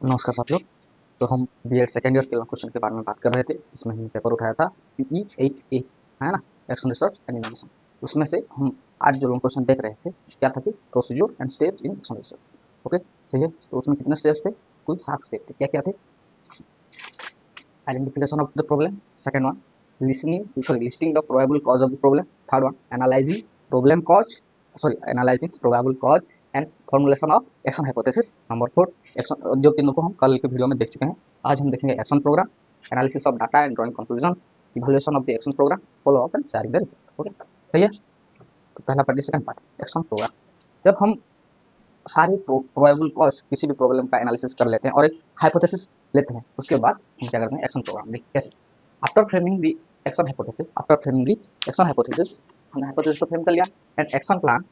नमस्कार साथियों। तो हम बीएड सेकेंड ईयर के क्वेश्चन के बारे में बात कर रहे थे। इसमें हमने पेपर उठाया था PE8A, है ना, एक्शन रिसर्च एंड इनोवेशन। उसमें से हम आज जो क्वेश्चन देख रहे थे क्या था कि procedure and steps in action research. Okay, चलिए। तो उसमें कितने स्टेप्स थे? कुल 7 स्टेप थे। क्या क्या थे? Identification of the problem, second one listing the probable cause of the problem, third one analysing probable cause and formulation of action hypothesis, number 4 action. जो तीनों को हम कल के वीडियो में देख चुके हैं। आज हम देखेंगे action programme, analysis of data and drawing conclusion, evaluation of the action programme, follow up and sharing the result. Okay, सही है। तो पहला part, second part, action programme. जब हम सारे प्रोबेबल कॉज किसी भी प्रॉब्लम का एनालिसिस कर लेते हैं और एक हाइपोथेसिस लेते हैं, उसके बाद हम क्या करते हैं? Action programme. देखिए कैसे। After framing the action hypothesis, हमने हाइपोथेसिस को फ्रेम कर लिया and action plan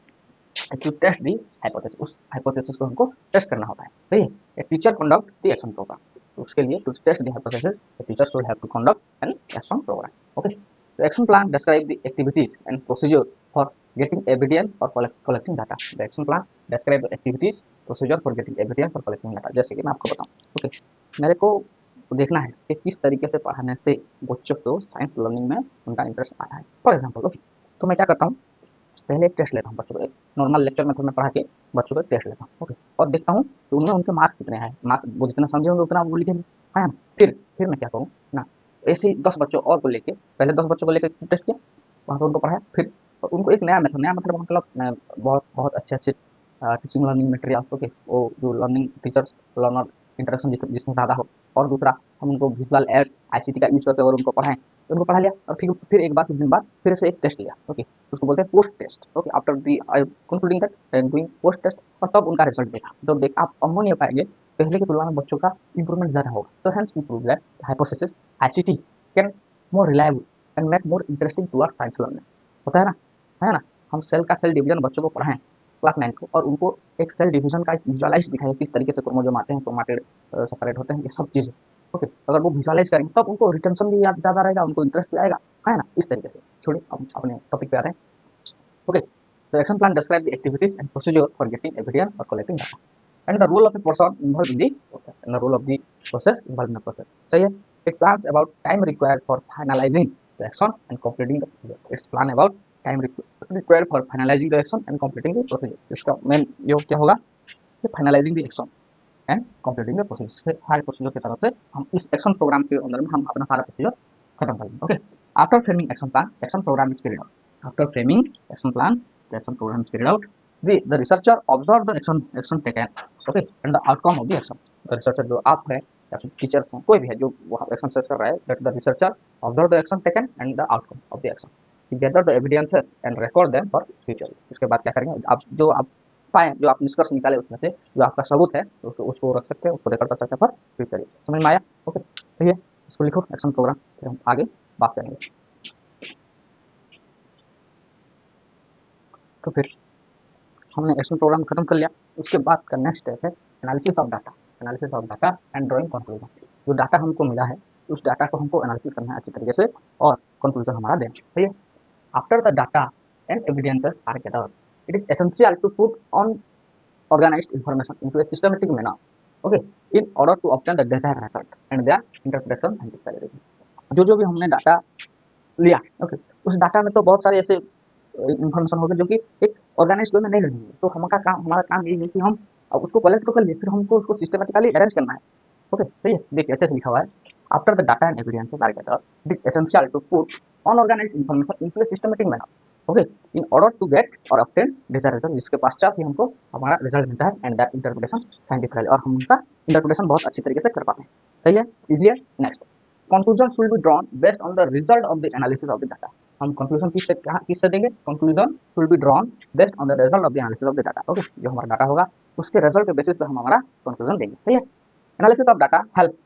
to test the hypothesis. उस हाइपोथेसिस को हमको टेस्ट करना होता है, सही है। A teacher conduct the action programme. तो उसके लिए to test the hypothesis the teacher should have to conduct an action programme. Okay, तो action plan describe the activities and procedure for getting evidence और collecting data. The action plan describe the activities procedure for getting evidence और collecting data. जैसे कि मैं आपको बताऊं, okay, मेरे को देखना है कि किस तरीके से पढ़ाने से बच्चों को साइंस लर्निंग में उनका इंटरेस्ट आता है। फॉर एग्जाम्पल, ओके, तो मैं क्या करता हूँ, पहले एक टेस्ट लेता हूँ बच्चों को। एक नॉर्मल लेक्चर में मैं पढ़ा के बच्चों को टेस्ट लेता हूँ, ओके, और देखता हूँ कि उनमें उनके मार्क्स कितने हैं। मार्क्स वो जितना समझे होंगे उतना वो लिखेंगे, है ना। फिर मैं क्या करूँ ना, ऐसे ही 10 बच्चों और को लेके, पहले 10 बच्चों को लेकर टेस्ट किया, वहाँ पर उनको पढ़ाया। फिर उनको एक नया मतलब बहुत बहुत अच्छे अच्छे टीचिंग लर्निंग मटेरियल, ओके, वो जो लर्निंग टीचर लर्नर इंटरेक्शन जिसमें ज़्यादा हो। और दूसरा, हम उनको विजुअल एड्स ICT का यूज करके अगर उनको पढ़ाएं तो उनको पढ़ा लिया। और फिर एक बार कुछ दिन बाद फिर से एक टेस्ट लिया, ओके, उसको बोलते हैं post test. Okay, after the concluding that and doing post test, और तब उनका रिजल्ट देखा। तो देख आप अमूल्य नहीं पाएंगे, पहले की तुलना में बच्चों का इंप्रूवमेंट ज़्यादा होगा। तो hence we prove that hypothesis ICT can more reliable and make more interesting towards science learning. होता है ना, है ना। हम सेल का सेल डिवीजन बच्चों को पढ़ाएं क्लास 9 को, और उनको एक सेल डिवीजन का विजुअलाइज दिखाएं किस तरीके से क्रोमोजोम आते हैं, क्रोमाटिड सेपरेट होते हैं, ये सब चीज़ें। ओके, अगर वो विजुअलाइज करेंगे तब उनको रिटेंशन भी ज़्यादा रहेगा, उनको इंटरेस्ट भी आएगा, है ना। इस तरीके से। छोड़िए, अब अपने टॉपिक पे आते हैं। Okay, the action plan describes the activities and procedure for getting evidence or collecting data, and the role of a person involved in the process. And the role of the process involved in the process. So yeah, it plans about time required for finalizing the action and completing the procedure. It's plan about time required for finalizing the action and completing the procedure. इसका main योग क्या होगा? Finalising the action and completing the procedure. सारे procedure की तरफ से हम इस एक्शन प्रोग्राम के अंदर में हम अपना सारा प्रोसीजर खत्म कर लेंगे। Okay, after framing action plan, action programme is carried out. After framing action plan, the action program is carried out. The researcher observe the action taken, okay, and the outcome of the action. The researcher जो आप है या फिर teachers हैं, कोई भी है जो वहाँ एक्शन सर्च कर रहा है, that the researcher observe the action taken and the outcome of the action. He gather the evidences and record them for future. उसके बाद क्या करेंगे? आप जो आप पाए, जो आप निष्कर्ष निकाले उसमें से, जो आपका सबूत है, उसको रख सकते हैं, उसको रिकॉर्ड कर सकते हैं फॉर फ्यूचर। समझ में आया? ओके, ठीक है, इसको लिखो एक्शन प्रोग्राम, फिर हम आगे बात करेंगे। तो फिर हमने एक्शन प्रोग्राम खत्म कर लिया। उसके बाद का नेक्स्ट स्टेप है analysis of data. Analysis of data and drawing conclusion. जो डाटा हमको मिला है उस डाटा को हमको एनालिसिस करना है अच्छी तरीके से, और कंक्लूजन हमारा देना है, ठीक है। After the data and evidences are gathered, it is essential to put on organized information into a systematic manner, okay, in order to obtain the desired result and their interpretation and validation. जो भी हमने data लिया, okay, उस data में तो बहुत सारे ऐसे इन्फॉर्मेशन होगा जो कि एक ऑर्गेनाइज वे में नहीं रहेंगे। तो हमारा काम यही है कि हम अब उसको कलेक्ट तो कर लिए, फिर हमको उसको सिस्टमेटिकली अरेंज करना है। ओके, सही है। देखिए अच्छे से लिखा हुआ है, after the data and evidences are gathered, it is essential to put unorganised information into a systematic manner, okay, in order to get और ऑब्टेन डिजायर्ड रिजल्ट, जिसके पश्चात ही हमको हमारा रिजल्ट मिलता है एंड दैट इंटरप्रिटेशन साइंटिफिकली, और हम उनका इंटरप्रिटेशन बहुत अच्छी तरीके से कर पाते हैं। सही है, इजी है। Next, conclusion should be drawn based on the result of the analysis of the data. हम कंक्लूजन किससे देंगे? Conclusion should be drawn based on the result of the analysis of the data. Okay, जो हमारा data होगा उसके result के basis पे हम हमारा कंक्लूजन देंगे। सही है। Analysis of data help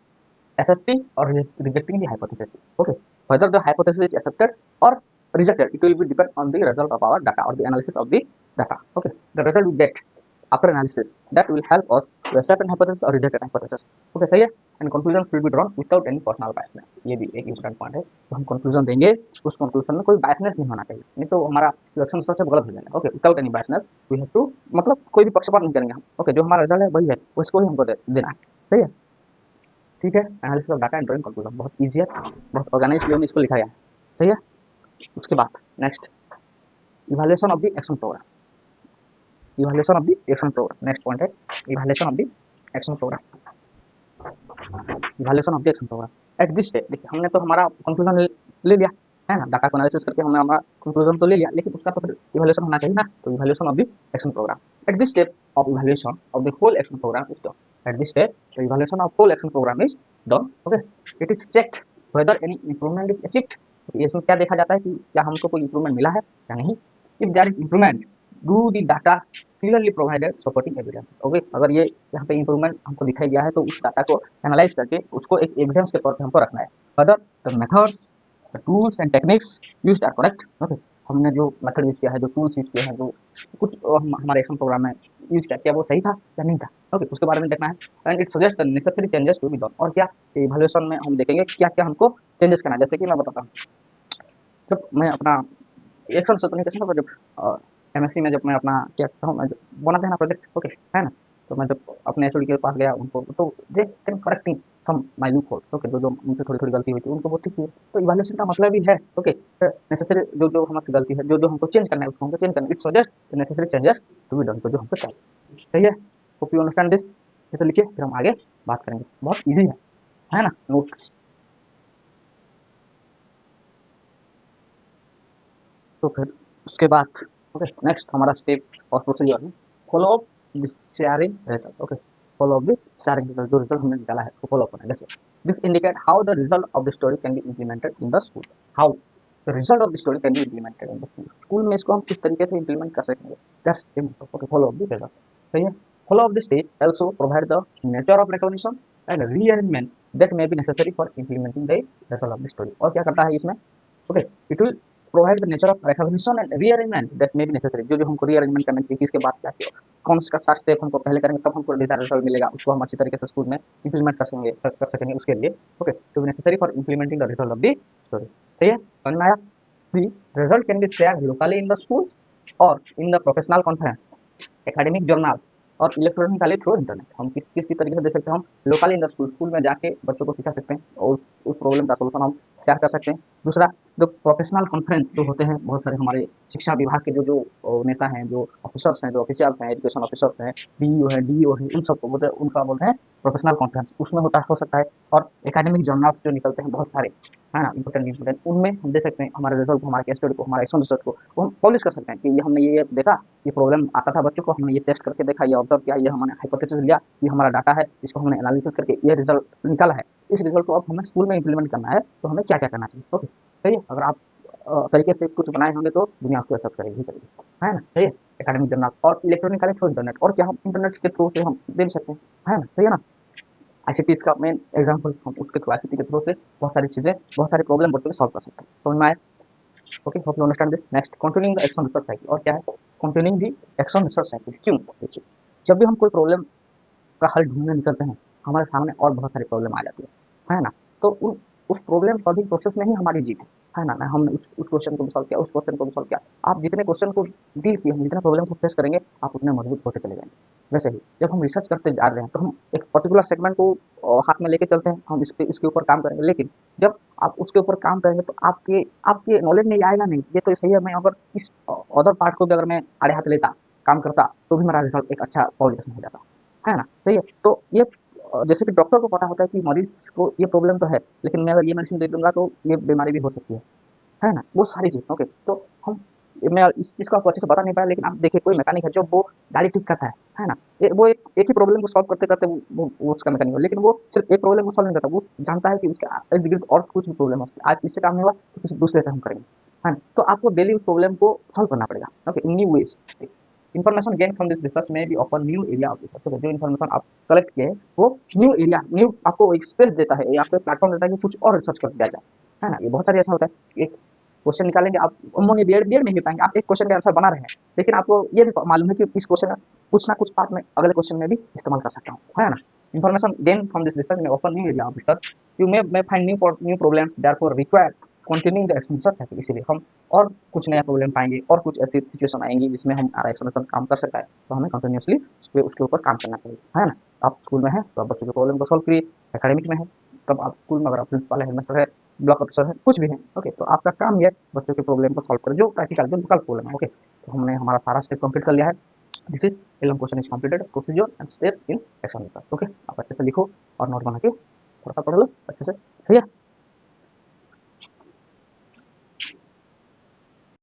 accepting or rejecting the hypothesis. Okay, whether the hypothesis is accepted or rejected, it will be depend on the result of our data or the analysis of the data. Okay, the result we get after analysis that will help us to accept an hypothesis or reject an hypothesis. Okay, सही है। and conclusion will be drawn without any personal biasness. ये भी एक important point है। तो हम conclusion देंगे, उस conclusion में कोई biasness नहीं होना चाहिए, नहीं तो हमारा सिलेक्शन सबसे गलत हो जाएगा। Okay, without any biasness we have to, मतलब कोई भी पक्षपात नहीं करेंगे हम। ओके, जो हमारा रिजल्ट है वही है, उसको ही हमको देना है। सही है, ठीक है। Analysis of data and drawing conclusion बहुत ईजी है, बहुत ऑर्गेनाइज वे में इसको लिखा गया है, सही है। उसके बाद next evaluation of the action programme, evaluation of the action programme next point है, evaluation of the action programme, evaluation of the action programme at this stage. देखिए हमने तो हमारा कंक्लूजन ले लिया है ना, डाटा को एनालिसिस करके हमने हमारा कंक्लूजन तो ले लिया, लेकिन उसका तो फिर इवैल्यूएशन होना चाहिए ना, तो evaluation of the action programme at this step of evaluation of the whole action programme is done, at this step the evaluation of whole action programme is done, okay. It is checked whether any improvement is achieved, इसमें क्या देखा जाता है कि क्या हमको कोई improvement मिला है या नहीं। If there is improvement do the data clearly provided supporting evidence, okay. अगर ये यहाँ पे इंप्रूवमेंट हमको दिखाई दिया है तो उस डाटा को एनालाइज करके उसको एक एविडेंस के तौर पे हमको रखना है। Other the methods the tools and techniques used are correct, okay. हमने जो मेथड यूज किया है, जो टूल्स यूज किए हैं, जो कुछ हमारे एक्शन प्रोग्राम में यूज किया, क्या वो सही था या नहीं था, ओके। उसके बारे में देखना है। And it suggest the necessary changes to be done, और क्या इवैल्यूएशन में हम देखेंगे क्या क्या हमको चेंजेस करना है। जैसे कि मैं बताता हूँ, जब मैं अपना एक्शन से तो नहीं कह सकता, जब एमएससी में जब मैं अपना क्या करता हूँ, मैं बनाते हैं ना प्रोजेक्ट, ओके है ना, तो मैं जब अपने एचओडी के पास गया उनको, तो they can correcting from my loop hole, okay. जो जो उनसे थोड़ी थोड़ी गलती हुई थी उनको वो ठीक हुई। तो इवैल्यूएशन का मतलब ही है, ओके, नेसेसरी जो जो हमारे गलती है, जो जो हमको चेंज करना है उसको हमको चेंज करना है। It suggest necessary changes to be done, तो जो हमको चाहिए, सही है। Hope you understand this. जैसे लिखिए फिर हम आगे बात करेंगे, बहुत ईजी है ना। नोट्स, तो फिर उसके बाद ओके नेक्स्ट हमारा स्टेप और प्रोसीजर है follow up sharing result, okay. Follow up sharing result, जो रिजल्ट हमने निकाला है उसको फॉलो अप करना है। जैसे this indicate how the result of the story can be implemented in the school, how the result of the story can be implemented in the school, school में इसको हम किस तरीके से इंप्लीमेंट कर सकेंगे, that's okay. Follow up the result, सही है। Follow up the stage also provide the nature of recognition and rearrangement that may be necessary for implementing the result of the story. और क्या करता है इसमें, okay, it will provide the nature of recognition and rearrangement that may be necessary, जो जो हमको rearrangement करना चाहिए, किसके बाद क्या किया, कौन सा स्टेप हमको पहले करेंगे तब हमको डिजायर्ड रिजल्ट मिलेगा, उसको हम अच्छी तरीके से स्कूल में इंप्लीमेंट कर सकेंगे उसके लिए, okay. To be necessary for implementing the result of the story, सही है, समझ में आया। The result can be shared locally in the school or in the professional conference, academic journals और इलेक्ट्रॉनिकली थ्रू इंटरनेट। हम किस तरीके से दे सकते हैं, हम locally in the school, school में जाके बच्चों को सिखा सकते हैं और उस प्रॉब्लम का सोल्यूशन हम शेयर कर सकते हैं। दूसरा, जो प्रोफेशनल कॉन्फ्रेंस जो होते हैं, बहुत सारे हमारे शिक्षा विभाग के जो जो नेता हैं, जो ऑफिसर्स हैं, जो ऑफिशियल्स हैं, एजुकेशन ऑफिसर्स हैं, बीईओ है, डीईओ है, उन सबको बोलते हैं, उनका बोलते हैं प्रोफेशनल कॉन्फ्रेंस, उसमें हो सकता है। और एकेडमिक जर्नल्स जो निकलते हैं बहुत सारे, है ना, इंपोर्टेंट, उनमें हम दे सकते हैं हमारे रिजल्ट को, हमारे केस स्टडी को, हमारे एक्शन रिसर्च को वो हम पब्लिश कर सकते हैं कि ये हमने ये देखा, ये प्रॉब्लम आता था बच्चों को, हमने ये टेस्ट करके देखा, ये ऑब्जर्व किया, ये हमने हाइपोथेसिस लिया, ये हमारा डाटा है, इसको हमने एनालिसिस करके ये रिजल्ट निकाला है। इस रिजल्ट को अब हमें स्कूल में इंप्लीमेंट करना है, तो हमें क्या क्या करना चाहिए, ओके। सही है, अगर आप तरीके से कुछ बनाए होंगे तो दुनिया आपको एक्सेप्ट करेगी है ना, सही है। एकेडमिक जर्नल और इलेक्ट्रॉनिकली थ्रू इंटरनेट, और क्या हम इंटरनेट के थ्रू से हम दे सकते हैं, है ना, सही है ना। आईसीटी का मेन एग्जांपल, हम उसके थ्रू, आईसीटी के थ्रू से बहुत सारी चीजें, बहुत सारे प्रॉब्लम बच्चों के सॉल्व कर सकते हैं, समझ में आए, okay. Hope you understand this. Next, continuing the action research cycle, और क्या है continuing the action research cycle, क्यों, देखिए जब भी हम कोई प्रॉब्लम का हल ढूंढने निकलते हैं, हमारे सामने और बहुत सारी प्रॉब्लम आ जाती है ना, तो उस प्रॉब्लम सॉल्विंग प्रोसेस में ही हमारी जीत है ना। हमने उस क्वेश्चन को भी सॉल्व किया, उस क्वेश्चन को भी सॉल्व किया, आप जितने क्वेश्चन को डील किए, जितने प्रॉब्लम को फेस करेंगे, आप उतने मजबूत होते चले जाएंगे। वैसे ही जब हम रिसर्च करते जा रहे हैं, तो हम एक पर्टिकुलर सेगमेंट को हाथ में लेके चलते हैं, हम इसके ऊपर काम करेंगे, लेकिन जब आप उसके ऊपर काम करेंगे तो आपके आपके नॉलेज में आएगा नहीं, ये तो सही है, मैं अगर इस अदर पार्ट को भी अगर मैं आड़े हाथ लेता, काम करता, तो भी मेरा रिजल्ट एक अच्छा पब्लिकेशन हो जाता, है ना, सही है। तो ये जैसे कि डॉक्टर को पता होता है कि मरीज को ये प्रॉब्लम तो है, लेकिन मैं अगर ये मेडिसिन दे दूंगा तो ये बीमारी भी हो सकती है ना, वो सारी चीज़, ओके। तो हम, मैं इस चीज़ को आपको अच्छे से बता नहीं पाया, लेकिन आप देखिए कोई मैकेनिक है जो वो गाड़ी ठीक करता है ना, वो एक ही प्रॉब्लम को सॉल्व करते करते वो उसका मैकेनिक है, लेकिन वो सिर्फ एक प्रॉब्लम को सॉल्व नहीं करता, वो जानता है कि उसका इर्द गिर्द और कुछ भी प्रॉब्लम है, आज इससे काम नहीं हुआ तो किसी दूसरे से हम करेंगे, है ना। तो आपको डेली उस प्रॉब्लम को सॉल्व करना पड़ेगा, okay, in new ways. Information gain from this research में भी open new area of research, जो इन्फॉर्मेशन आप कलेक्ट किए वो न्यू एरिया, न्यू आपको एक स्पेस देता है, आपको प्लेटफॉर्म देता है कि कुछ और रिसर्च कर दिया जाए, है ना। ये बहुत सारी ऐसा होता है, एक क्वेश्चन निकालेंगे आप, उन्होंने बीएड में नहीं पाएंगे, आप एक क्वेश्चन का आंसर बना रहे हैं, लेकिन आपको ये भी मालूम है कि इस क्वेश्चन कुछ ना कुछ पार्ट में अगले क्वेश्चन में भी इस्तेमाल कर सकता हूँ, है ना। Information gain from this research में open new area of research, you may find new problems therefore require continuing the action research cycle, इसलिए हम और कुछ नया प्रॉब्लम पाएंगे, और कुछ ऐसी सिचुएशन आएंगी जिसमें हम एक्शन काम कर सकता है, तो हमें कंटिन्यूसली उसके ऊपर काम करना चाहिए, है ना। आप स्कूल में हैं तो आप बच्चों के प्रॉब्लम को सॉल्व करिए, एकेडमिक में है तब आप स्कूल में अगर आप प्रिंसिपल है, हेडमास्टर है, ब्लॉक ऑफिसर है, कुछ भी है, ओके, तो आपका काम ये है बच्चों के प्रॉब्लम को सॉल्व करें जो प्रैक्टिकल जो लोकल प्रॉब्लम है, ओके। तो हमने हमारा सारा स्टेप कंप्लीट कर लिया है। This is LM question is completed, procedure and step in action, okay. आप अच्छे से लिखो और नोट बना के थोड़ा सा पढ़ लो अच्छे से, सही है।